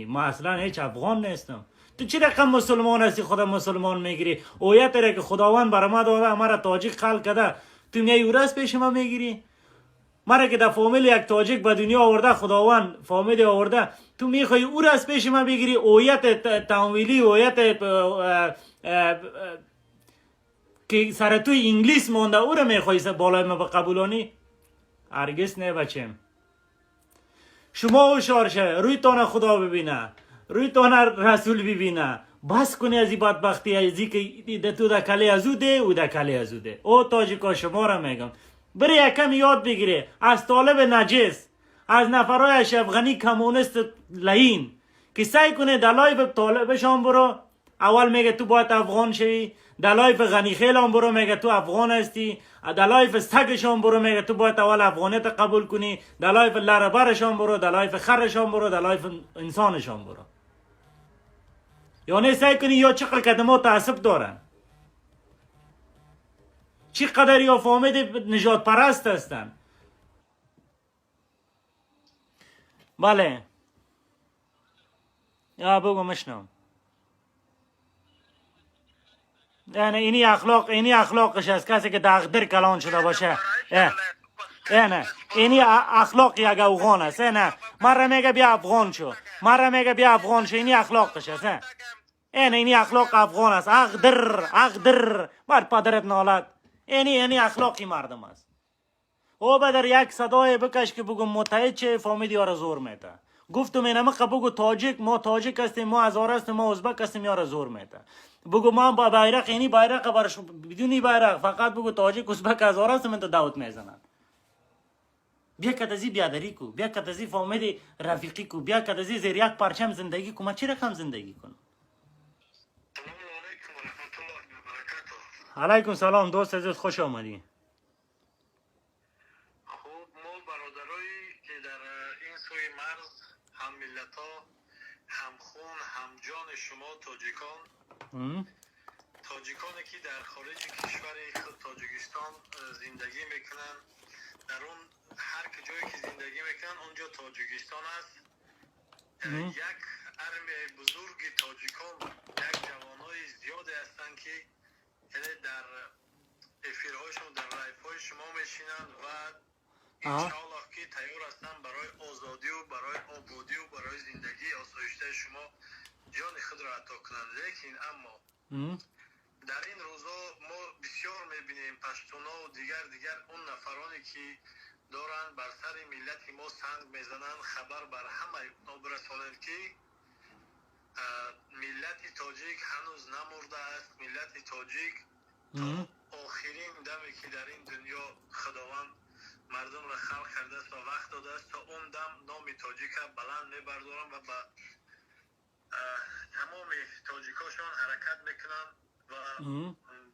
میگی؟ ما اصلا هیچ افغان نیستم. تو چی رقم مسلمان هستی خدا مسلمان میگیری؟ هویت را که خداوند بر ما داده، مرا تاجیک خلق کرده، تو میای ورس پیش ما میگیری؟ مرا که در فامیل یک تاجیک به دنیا آورده خداوند، فامیل آورده، تو میخوای او را از پیش ما بگیری؟ هویت تمویلی، هویت که سر توی انگلیس مونده، او را میخوای بالای ما بقبولانی؟ هرگز نه بچم. شما هوشیار شه، روی تان خدا ببینه، روی تان رسول ببینه، بس کنی از این بدبختی، از این که تو در کلی ازو ده او در کلی ازو ده. او تاجیکا شما را میگم بری یکم یاد بگیره از طالب نجس، از نفرای اشرف غنی کمونست لعین که سعی کنه دلایف طالبشان برو. اول میگه تو باید افغان شوی، دلایف غنی خیلان برو میگه تو افغان هستی، دلایف سگشان برو میگه تو باید اول افغانیت قبول کنی، دلایف لربرشان برو، دلایف خرشان برو، دلایف انسانشان برو. یعنی سعی کنی یا چقدر کدما تعصب دارن، چی قدر یا فامید نجات پرست هستن. بله یا بگو مشنم. یعنی اینی اخلاقش است، کسی که دغدر کلان شده باشه. نه اینی اخلاق یک افغان است. نه مرا میگه بیا افغان شو، مرا میگه بیا افغان شو، اینی اخلاقش است. اینی اخلاق افغان است. اقدر بر پدرت نالد. اینی اخلاقی مردم است. او بدر یک صدای بکش که بگو متحد چه فامیدی ها را زور میده. گفتم اینم که بگو تاجیک، ما تاجیک هستیم، ما هزار هستیم، ما ازبک هستیم، یا را زور میده. بگو ما با بیرق، اینی بیرق برش بدونی بیرق، فقط بگو تاجیک ازبک هزار هستیم، انت دعوت میزنن. بیا کدازی بیادری کو، بیا کدازی فامیدی رفیقی کو، بیا کدازی زیر یک پرچم زندگی کو. ما چی رقم زندگی کنم؟ علیکم سلام دوست عزیز، خوش آمدی. شما تاجیکانی که در خارج کشور تاجیکستان زندگی میکنن، در اون هر جایی که زندگی میکنن اونجا تاجیکستان است. یک ارمی بزرگ تاجیکان، یک جوانای زیادی هستن که در افیرهایشون در رایفهای شما میشینن و انشاءالله که تیار هستن برای آزادی و برای آبادی و برای زندگی آسایشته شما جان خود را عطا کنند. لیکن اما در این روزا ما بسیار میبینیم پشتونا و دیگر اون نفرانی که دارن بر سر ملت ما سنگ میزنن، خبر بر همه برسانند که ملت تاجیک هنوز نمرده است. ملت تاجیک تا آخرین دمی که در این دنیا خداوند مردم را خلق کرده است و وقت داده است، تا اون دم نام تاجیک بلند میبردارن و با تمام تاجیکاشان حرکت میکنن و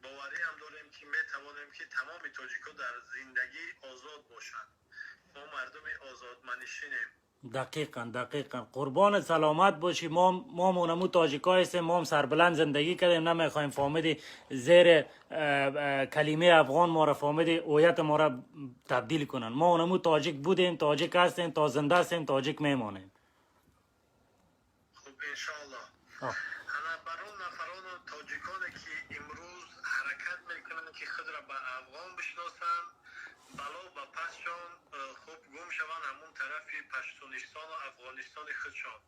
باوری هم داریم که میتوانیم که تمام تاجیکا در زندگی آزاد باشند. ما مردم آزاد منشینیم. دقیقاً قربان سلامت باشی. ما مونمو تاجیکا هستیم، ما هم سربلند زندگی کردیم، نمیخوایم فامیدی زیر کلمه افغان ما را فامیدی هویت ما را تبدیل کنن. ما مونمو تاجیک بودیم، تاجیک هستیم، تا زنده هستیم تاجیک میمانیم. خب انشاءالله. انا برون نفران تاجیکانی که امروز حرکت میکنن که خود را به افغان بشناسن، بلا به پسشان خوب گم شوند همون طرفی پشتونستان و افغانستان خودشان.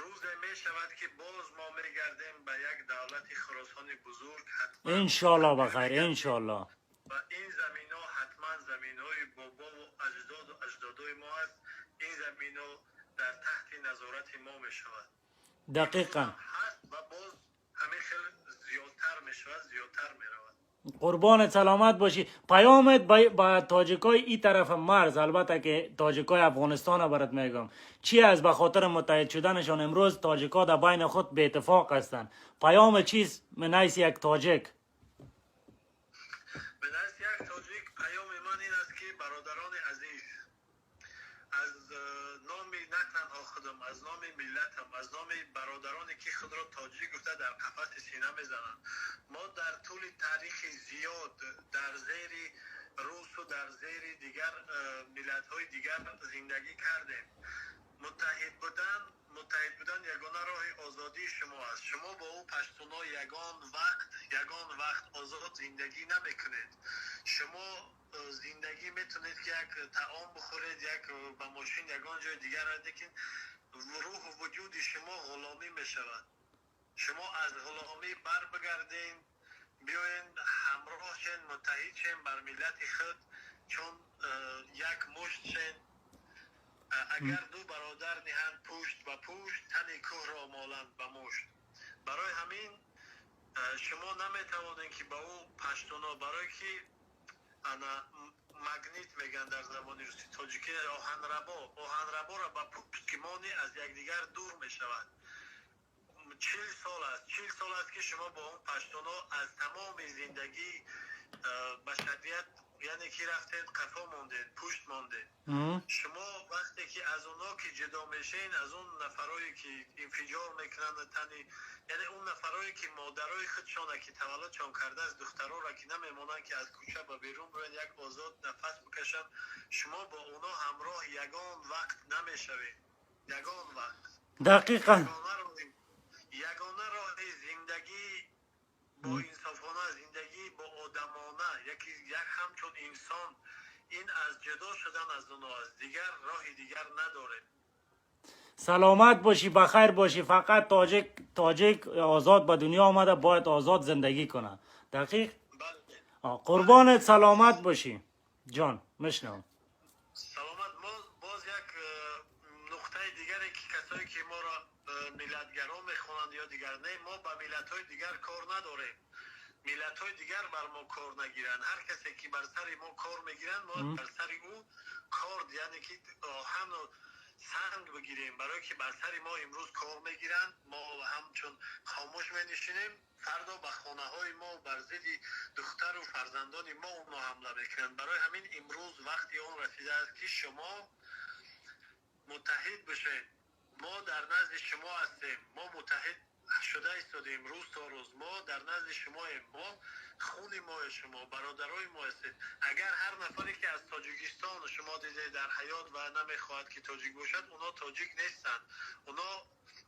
روز می شود که باز ما میگردیم به یک دولت خراسان بزرگ. انشالله بخیر انشالله. و این زمین ها حتما زمین های بابا و اجدادای ما است. این زمین ها در تحت نظارت ما می شود. دقیقاً. هست و باز همه خیلی زیادتر می شود، زیادتر می رود. قربان سلامت باشی. پیامت با تاجیکای این طرف مرز، البته که تاجیکای افغانستان برات میگم، چی از به خاطر متحد شدنشان امروز تاجیکا در بین خود به اتفاق هستند. پیام چیست من حیث یک تاجیک؟ من حیث یک تاجیک پیام من این است که برادران عزیز، از نام نه تنها خودم، از نام ملتم، از نام برادرانی که خود را تاجیک گفته در قفس سینه میزنند، ما در طول تاریخ زیاد در زیر روس و در زیر دیگر ملت های دیگر زندگی کردیم. متحد بودن یگانه راه آزادی شما است. شما با او پشتونا یگان وقت آزاد زندگی نمیکنید. شما زندگی میتونید که یک طعام بخورید، یک به ماشین یگان جای دیگر رد، روح و وجود شما غلامی میشود. شما از غلامی بر بگردین، بیاین همراه شین، متحد شین بر ملت خود، چون یک مشت شین. اگر دو برادر نهند پشت به پشت، تن کوه را مالند به مشت. برای همین شما نمیتوانید که با او پشتونا، برای که انا مگنیت میگن در زبان روسی تاجیکی، آهنربا را به پشت که مانی از یکدیگر دور میشود. 40 سال است که شما با اون پشتونا از تمام زندگی بشریت، یعنی که رفتید قفا ماندید، پشت ماندید. شما وقتی که از اونا که جدا میشین، از اون نفرایی که انفجار میکنن تنی، یعنی اون نفرایی که مادرای خودشان که تولدشان کرده از دخترها را که نمیمونن که از کوچه به بیرون برن یک آزاد نفس بکشن، شما با اونا همراه یگان وقت نمیشوید. یگان وقت دقیقاً یگانه راه زندگی با انصافانه، زندگی با آدمانه، یک همچون انسان، این از جدا شدن از اونها است. دیگر راهی دیگر نداره. سلامت باشی، بخیر باشی. فقط تاجیک آزاد به دنیا آمده، باید آزاد زندگی کنه. دقیق. بله. قربانت، سلامت باشی جان. میشنم. سلامت. ما باز یک نقطه دیگری که کسایی که ما را ملتگرا میخوانند یا دیگر نه، ما با ملت‌های دیگر کار نداریم. ملت‌های دیگر بر ما کار نگیرن. هر کسی که بر سر ما کار میگیرن، ما بر سر او کار، یعنی که آهن و سنگ بگیریم. برای که بر سر ما امروز کار میگیرن، ما همچون خاموش مینشینیم، فردا به خانه های ما بر ضد دختر و فرزندان ما اونها حمله میکنن. برای همین امروز وقتی اون رسیده است که شما متحد بشین. ما در نزد شما هستیم، ما متحد شده ایستادیم روز تا روز. ما در نزد شماییم، ما خون ما شما، برادرای ما هستید. اگر هر نفری که از تاجیکستان شما دیده در حیات و نمیخواهد که تاجیک باشد، اونا تاجیک نیستند. اونا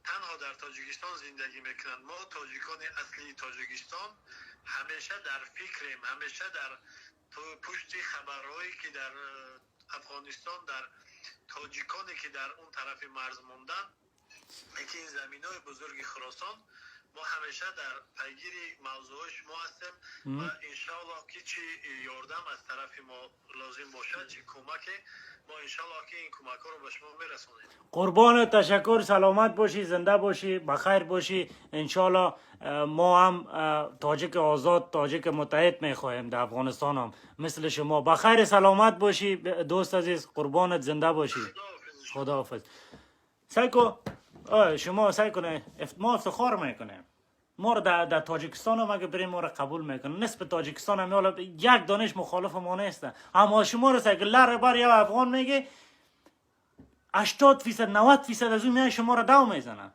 تنها در تاجیکستان زندگی میکنند. ما تاجیکان اصلی تاجیکستان همیشه در فکریم، همیشه در پشت خبرهایی که در افغانستان، در تاجیکانی که در اون طرف مرز موندن، یکی این زمینای بزرگ خراسان، ما همیشه در پیگیر موضوع شما هستیم و انشاءالله که چی یاردم از طرف ما لازم باشد، چی کمک، ما انشاءالله که این کمک ها رو به شما میرسونیم. قربان، تشکر. سلامت باشی، زنده باشی، بخیر باشی. انشالله ما هم تاجیک آزاد، تاجیک متحد میخواهیم در افغانستان هم مثل شما. بخیر، سلامت باشی دوست عزیز. قربانت، زنده باشی. خداحافظ. سایکو شما سعی کنه، ما افتخار میکنه ما رو در تاجیکستان هم اگه بریم ما رو قبول میکنه. نصف تاجیکستان هم حالا یک دانش مخالف ما نیست، اما شما رو سعی که لر بر یا افغان میگه 80% 90% از اون میای شما رو دو میزنه.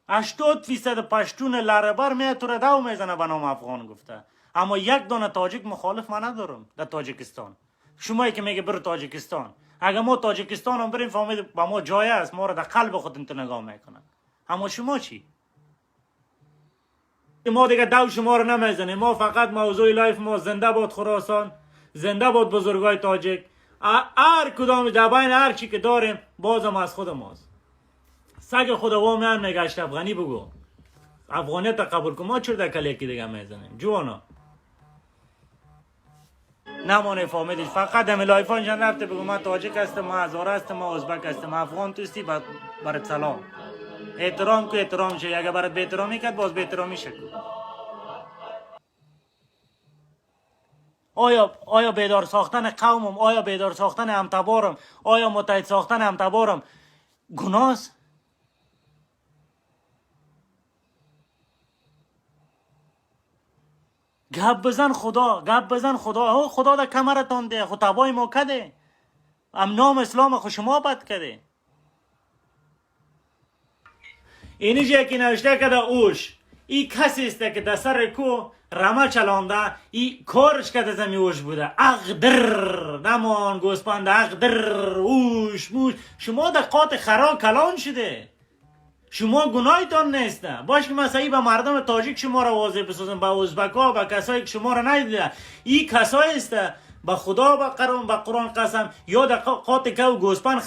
80% پشتون لر بر میای تو رو دو میزنه به نام افغان گفته. اما یک دانه تاجیک مخالف من ندارم در تاجیکستان. شما که میگه برو تاجیکستان، اگه ما تاجیکستان هم بریم فهمید با ما جای است، ما رو در قلب خود انت نگاه میکنن. اما شما چی؟ ما دیگه دو شما رو نمیزنیم. ما فقط موضوع لایف ما زنده باد خراسان، زنده باد بزرگای تاجیک. هر کدام در بین هر چی که داریم بازم از خود ماست. سگ خدا و میان میگشت افغانی بگو، افغانیت قبول کن. ما چرا در کلیکی دیگه میزنیم جوانا؟ نمانه فهمیدید. فقط همه لایفان جان رفته بگو من تاجیک هستم، من هزاره هستم، من ازبک هستم، من افغان توستی، برات سلام. احترام که احترام شه. اگه برات بی احترامی کرد باز بی احترامی شه. آیا بیدار ساختن قومم، آیا بیدار ساختن همتبارم، آیا متحد ساختن همتبارم گناست؟ گپ بزن خدا، گپ بزن خدا. خدا در کمرتان ده، خود تبای ما کده. ام نام اسلام خود شما بد کده. اینی جایی که نوشته کده اوش این کسی است که در سر کو رمه چلانده این کارش که از اوش بوده اقدر نمان گوسپند اقدر اوش موش شما در قات خرا کلان شده شما گناهتان نیسته باش که مثلا به مردم تاجیک شما را واضح بسازن به ازبکا به کسایی که شما را ندیده این کسایی است به خدا به قرآن قسم یا در قات که و گوسپند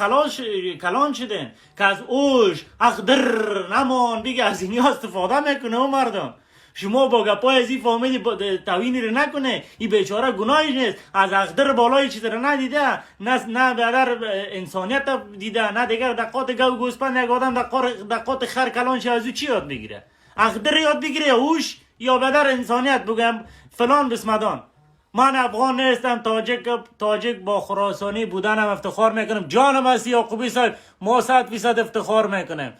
کلان شدن که از اوش اقدر نمان بگه از اینیا استفاده میکنه و مردم شما با گپای از این فامیلی توینی رو نکنه این بیچاره گناهی نیست از اقدر بالای چیز رو ندیده نه بدر انسانیت دیده نه دیگر در قات گو گوسپند یک آدم در قات خر کلان شه از او چی یاد بگیره اقدر یاد بگیره اوش یا بدر انسانیت بگم فلان بسمدان من افغان نیستم تاجک با خراسانی بودنم افتخار میکنم جانم هستی یعقوبی صاحب ما 100% افتخار میکنم